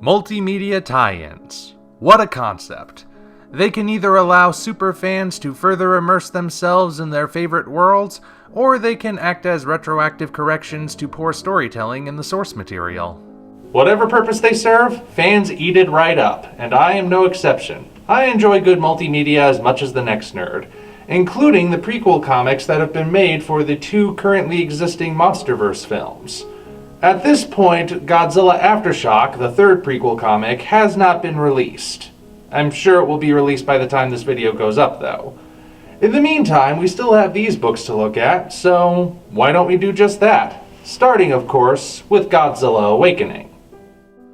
Multimedia tie-ins. What a concept. They can either allow superfans to further immerse themselves in their favorite worlds, or they can act as retroactive corrections to poor storytelling in the source material. Whatever purpose they serve, fans eat it right up, and I am no exception. I enjoy good multimedia as much as the next nerd, including the prequel comics that have been made for the two currently existing MonsterVerse films. At this point, Godzilla Aftershock, the third prequel comic, has not been released. I'm sure it will be released by the time this video goes up, though. In the meantime, we still have these books to look at, so why don't we do just that? Starting, of course, with Godzilla Awakening.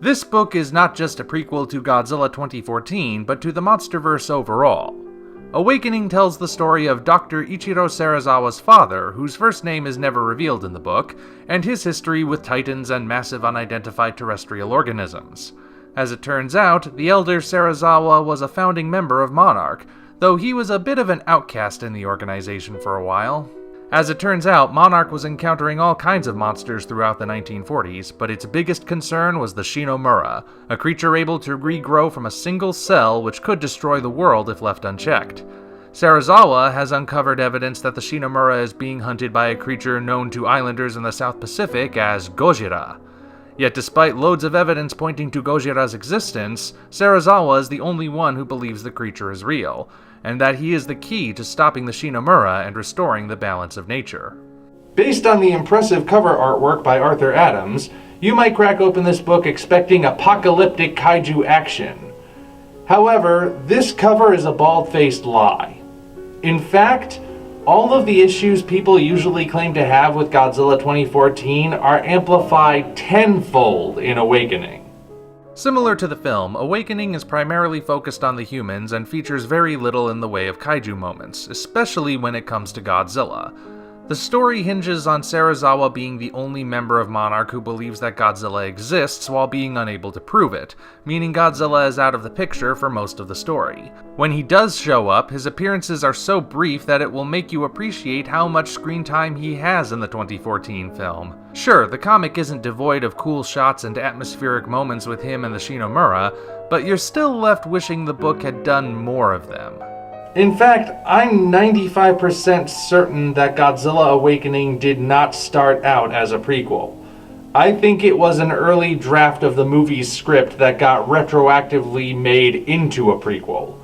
This book is not just a prequel to Godzilla 2014, but to the MonsterVerse overall. Awakening tells the story of Dr. Ichiro Serizawa's father, whose first name is never revealed in the book, and his history with titans and massive unidentified terrestrial organisms. As it turns out, the elder Serizawa was a founding member of Monarch, though he was a bit of an outcast in the organization for a while. As it turns out, Monarch was encountering all kinds of monsters throughout the 1940s, but its biggest concern was the Shinomura, a creature able to regrow from a single cell which could destroy the world if left unchecked. Serizawa has uncovered evidence that the Shinomura is being hunted by a creature known to islanders in the South Pacific as Gojira. Yet despite loads of evidence pointing to Gojira's existence, Serizawa is the only one who believes the creature is real, and that he is the key to stopping the Shinomura and restoring the balance of nature. Based on the impressive cover artwork by Arthur Adams, you might crack open this book expecting apocalyptic kaiju action. However, this cover is a bald-faced lie. In fact, all of the issues people usually claim to have with Godzilla 2014 are amplified tenfold in Awakening. Similar to the film, Awakening is primarily focused on the humans and features very little in the way of kaiju moments, especially when it comes to Godzilla. The story hinges on Serizawa being the only member of Monarch who believes that Godzilla exists while being unable to prove it, meaning Godzilla is out of the picture for most of the story. When he does show up, his appearances are so brief that it will make you appreciate how much screen time he has in the 2014 film. Sure, the comic isn't devoid of cool shots and atmospheric moments with him and the Shinomura, but you're still left wishing the book had done more of them. In fact, I'm 95% certain that Godzilla Awakening did not start out as a prequel. I think it was an early draft of the movie's script that got retroactively made into a prequel.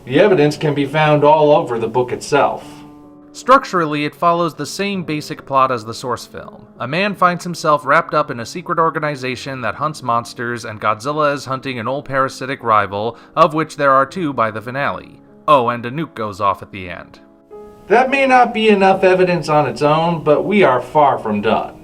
The evidence can be found all over the book itself. Structurally, it follows the same basic plot as the source film. A man finds himself wrapped up in a secret organization that hunts monsters, and Godzilla is hunting an old parasitic rival, of which there are two by the finale. Oh, and a nuke goes off at the end. That may not be enough evidence on its own, but we are far from done.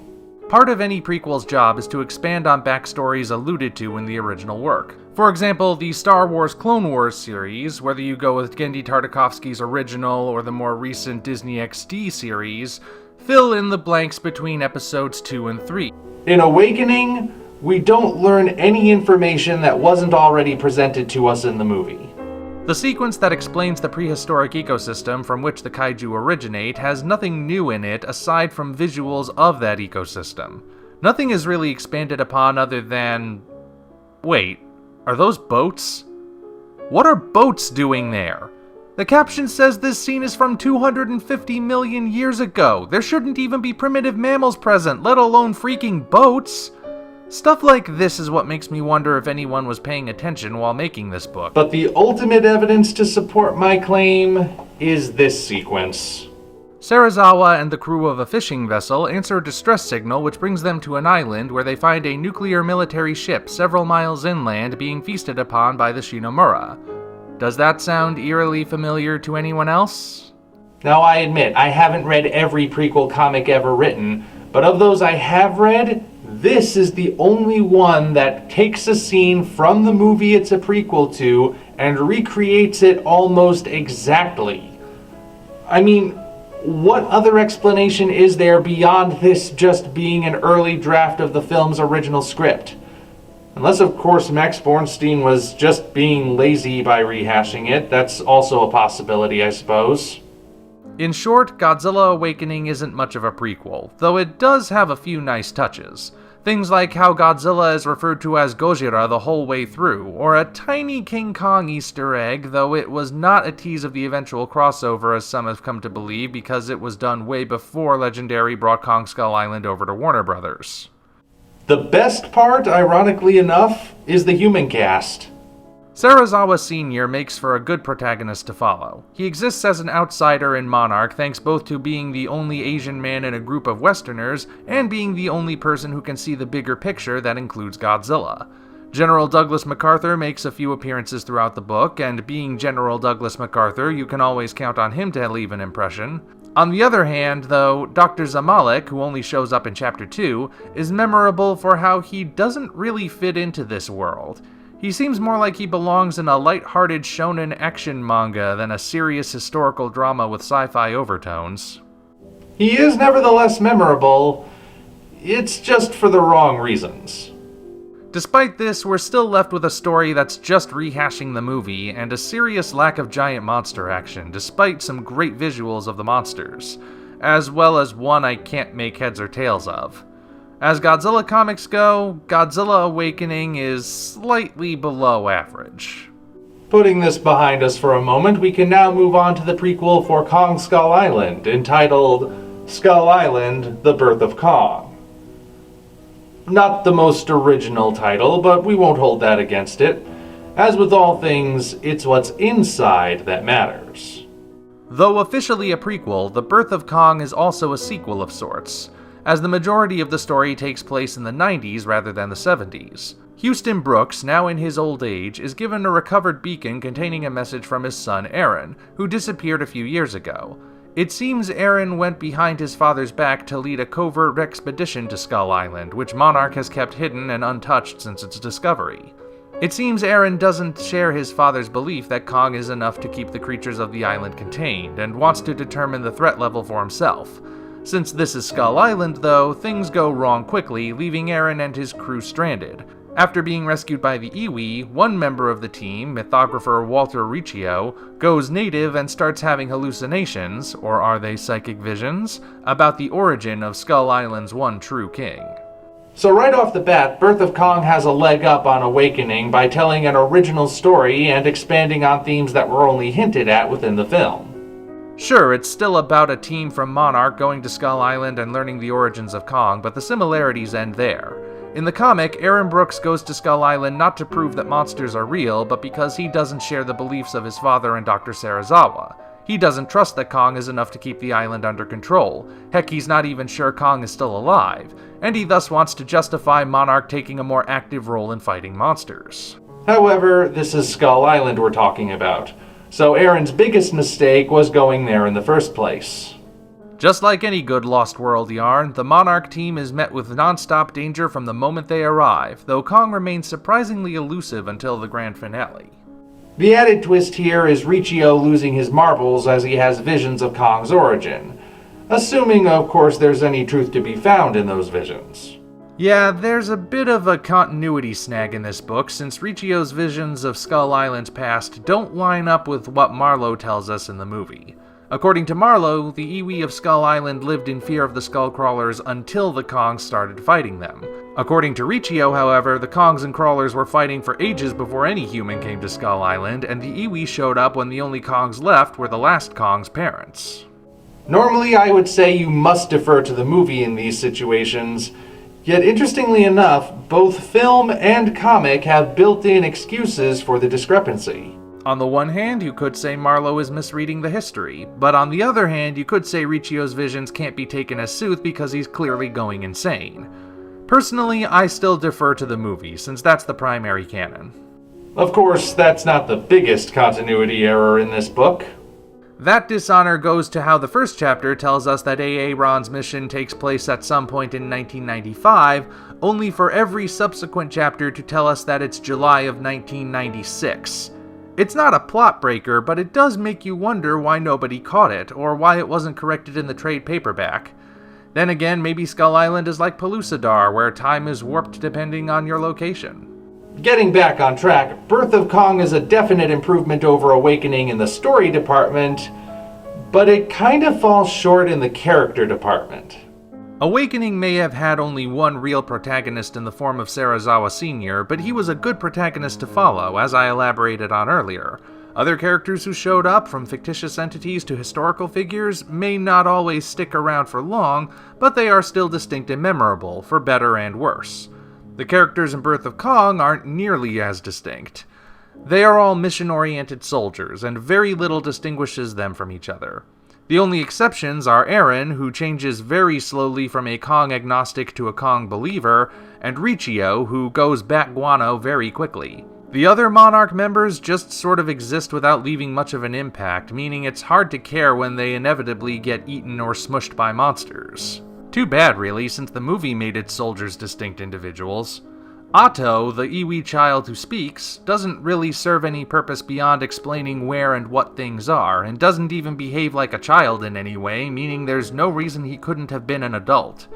Part of any prequel's job is to expand on backstories alluded to in the original work. For example, the Star Wars Clone Wars series, whether you go with Genndy Tartakovsky's original or the more recent Disney XD series, fill in the blanks between episodes 2 and 3. In Awakening, we don't learn any information that wasn't already presented to us in the movie. The sequence that explains the prehistoric ecosystem from which the kaiju originate has nothing new in it aside from visuals of that ecosystem. Nothing is really expanded upon other than... Wait, are those boats? What are boats doing there? The caption says this scene is from 250 million years ago. There shouldn't even be primitive mammals present, let alone freaking boats. Stuff like this is what makes me wonder if anyone was paying attention while making this book. But the ultimate evidence to support my claim is this sequence. Serizawa and the crew of a fishing vessel answer a distress signal which brings them to an island where they find a nuclear military ship several miles inland being feasted upon by the Shinomura. Does that sound eerily familiar to anyone else? Now I admit, I haven't read every prequel comic ever written, but of those I have read, this is the only one that takes a scene from the movie it's a prequel to and recreates it almost exactly. I mean, what other explanation is there beyond this just being an early draft of the film's original script? Unless, of course, Max Bornstein was just being lazy by rehashing it. That's also a possibility, I suppose. In short, Godzilla Awakening isn't much of a prequel, though it does have a few nice touches. Things like how Godzilla is referred to as Gojira the whole way through, or a tiny King Kong Easter egg, though it was not a tease of the eventual crossover as some have come to believe because it was done way before Legendary brought Kong Skull Island over to Warner Brothers. The best part, ironically enough, is the human cast. Serizawa Sr. makes for a good protagonist to follow. He exists as an outsider in Monarch thanks both to being the only Asian man in a group of Westerners and being the only person who can see the bigger picture that includes Godzilla. General Douglas MacArthur makes a few appearances throughout the book, and being General Douglas MacArthur, you can always count on him to leave an impression. On the other hand, though, Dr. Zamalek, who only shows up in Chapter 2, is memorable for how he doesn't really fit into this world. He seems more like he belongs in a light-hearted shonen action manga than a serious historical drama with sci-fi overtones. He is nevertheless memorable. It's just for the wrong reasons. Despite this, we're still left with a story that's just rehashing the movie, and a serious lack of giant monster action, despite some great visuals of the monsters, as well as one I can't make heads or tails of. As Godzilla comics go, Godzilla Awakening is slightly below average. Putting this behind us for a moment, we can now move on to the prequel for Kong Skull Island, entitled Skull Island: The Birth of Kong. Not the most original title, but we won't hold that against it. As with all things, it's what's inside that matters. Though officially a prequel, The Birth of Kong is also a sequel of sorts, as the majority of the story takes place in the 90s rather than the 70s. Houston Brooks, now in his old age, is given a recovered beacon containing a message from his son Aaron, who disappeared a few years ago. It seems Aaron went behind his father's back to lead a covert expedition to Skull Island, which Monarch has kept hidden and untouched since its discovery. It seems Aaron doesn't share his father's belief that Kong is enough to keep the creatures of the island contained, and wants to determine the threat level for himself. Since this is Skull Island, though, things go wrong quickly, leaving Aaron and his crew stranded. After being rescued by the iwi, one member of the team, mythographer Walter Riccio, goes native and starts having hallucinations, or are they psychic visions, about the origin of Skull Island's one true king. So right off the bat, Birth of Kong has a leg up on Awakening by telling an original story and expanding on themes that were only hinted at within the film. Sure, it's still about a team from Monarch going to Skull Island and learning the origins of Kong, but the similarities end there. In the comic, Aaron Brooks goes to Skull Island not to prove that monsters are real, but because he doesn't share the beliefs of his father and Dr. Serizawa. He doesn't trust that Kong is enough to keep the island under control. Heck, he's not even sure Kong is still alive, and he thus wants to justify Monarch taking a more active role in fighting monsters. However, this is Skull Island we're talking about, so Aaron's biggest mistake was going there in the first place. Just like any good Lost World yarn, the Monarch team is met with non-stop danger from the moment they arrive, though Kong remains surprisingly elusive until the grand finale. The added twist here is Riccio losing his marbles as he has visions of Kong's origin, assuming, of course, there's any truth to be found in those visions. Yeah, there's a bit of a continuity snag in this book, since Riccio's visions of Skull Island's past don't line up with what Marlowe tells us in the movie. According to Marlowe, the iwi of Skull Island lived in fear of the Skullcrawlers until the Kongs started fighting them. According to Riccio, however, the Kongs and Crawlers were fighting for ages before any human came to Skull Island, and the iwi showed up when the only Kongs left were the last Kong's parents. Normally, I would say you must defer to the movie in these situations, yet interestingly enough, both film and comic have built-in excuses for the discrepancy. On the one hand, you could say Marlowe is misreading the history, but on the other hand, you could say Riccio's visions can't be taken as sooth because he's clearly going insane. Personally, I still defer to the movie, since that's the primary canon. Of course, that's not the biggest continuity error in this book. That dishonor goes to how the first chapter tells us that Aaron's mission takes place at some point in 1995, only for every subsequent chapter to tell us that it's July of 1996. It's not a plot breaker, but it does make you wonder why nobody caught it, or why it wasn't corrected in the trade paperback. Then again, maybe Skull Island is like Pellucidar, where time is warped depending on your location. Getting back on track, Birth of Kong is a definite improvement over Awakening in the story department, but it kind of falls short in the character department. Awakening may have had only one real protagonist in the form of Serizawa Sr., but he was a good protagonist to follow, as I elaborated on earlier. Other characters who showed up, from fictitious entities to historical figures, may not always stick around for long, but they are still distinct and memorable, for better and worse. The characters in Birth of Kong aren't nearly as distinct. They are all mission-oriented soldiers, and very little distinguishes them from each other. The only exceptions are Eren, who changes very slowly from a Kong agnostic to a Kong believer, and Richio, who goes back guano very quickly. The other Monarch members just sort of exist without leaving much of an impact, meaning it's hard to care when they inevitably get eaten or smushed by monsters. Too bad, really, since the movie made its soldiers distinct individuals. Atto, the Iwi child who speaks, doesn't really serve any purpose beyond explaining where and what things are, and doesn't even behave like a child in any way, meaning there's no reason he couldn't have been an adult.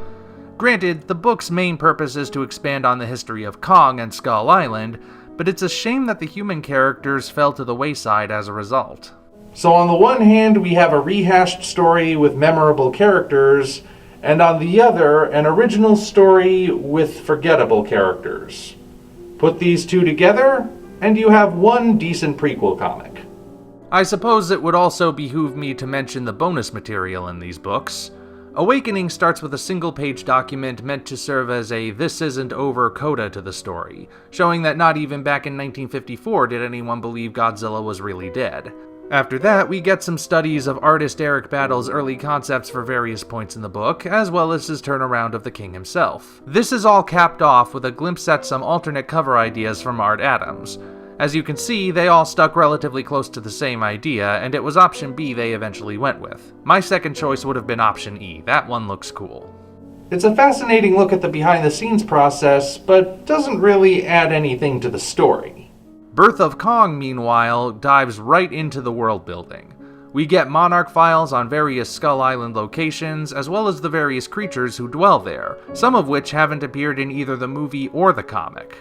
Granted, the book's main purpose is to expand on the history of Kong and Skull Island, but it's a shame that the human characters fell to the wayside as a result. So on the one hand, we have a rehashed story with memorable characters, and on the other, an original story with forgettable characters. Put these two together, and you have one decent prequel comic. I suppose it would also behoove me to mention the bonus material in these books. Awakening starts with a single-page document meant to serve as a "this isn't over" coda to the story, showing that not even back in 1954 did anyone believe Godzilla was really dead. After that, we get some studies of artist Eric Battle's early concepts for various points in the book, as well as his turnaround of the king himself. This is all capped off with a glimpse at some alternate cover ideas from Art Adams. As you can see, they all stuck relatively close to the same idea, and it was option B they eventually went with. My second choice would have been option E. That one looks cool. It's a fascinating look at the behind-the-scenes process, but doesn't really add anything to the story. Birth of Kong, meanwhile, dives right into the world building. We get Monarch files on various Skull Island locations, as well as the various creatures who dwell there, some of which haven't appeared in either the movie or the comic.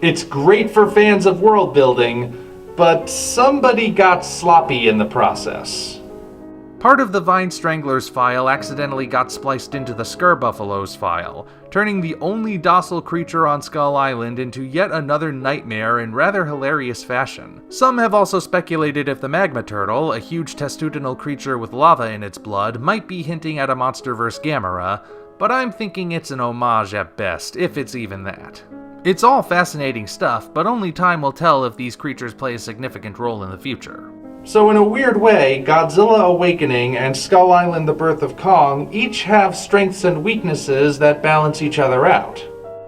It's great for fans of world building, but somebody got sloppy in the process. Part of the Vine Stranglers file accidentally got spliced into the Skurbuffaloes file, turning the only docile creature on Skull Island into yet another nightmare in rather hilarious fashion. Some have also speculated if the Magma Turtle, a huge testudinal creature with lava in its blood, might be hinting at a MonsterVerse Gamera, but I'm thinking it's an homage at best, if it's even that. It's all fascinating stuff, but only time will tell if these creatures play a significant role in the future. So in a weird way, Godzilla Awakening and Skull Island: The Birth of Kong each have strengths and weaknesses that balance each other out.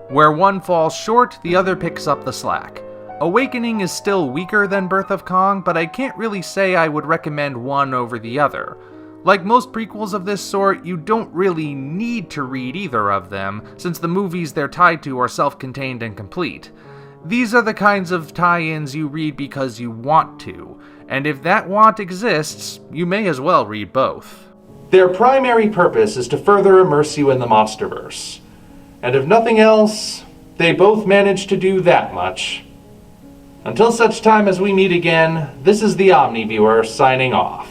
Where one falls short, the other picks up the slack. Awakening is still weaker than Birth of Kong, but I can't really say I would recommend one over the other. Like most prequels of this sort, you don't really need to read either of them, since the movies they're tied to are self-contained and complete. These are the kinds of tie-ins you read because you want to, and if that want exists, you may as well read both. Their primary purpose is to further immerse you in the MonsterVerse. And if nothing else, they both manage to do that much. Until such time as we meet again, this is the Omni Viewer signing off.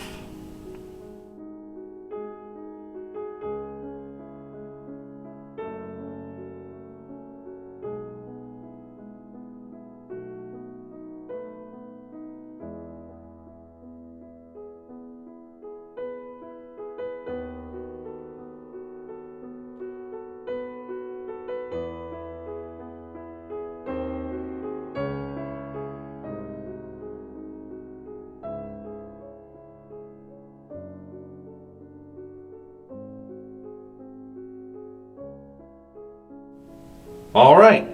All right,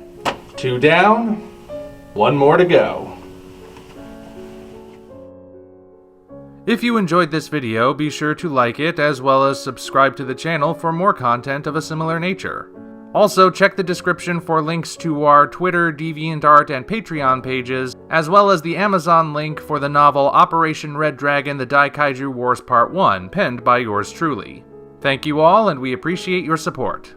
2 down, 1 more to go. If you enjoyed this video, be sure to like it, as well as subscribe to the channel for more content of a similar nature. Also, check the description for links to our Twitter, DeviantArt, and Patreon pages, as well as the Amazon link for the novel Operation Red Dragon: The Daikaiju Wars Part 1, penned by yours truly. Thank you all, and we appreciate your support.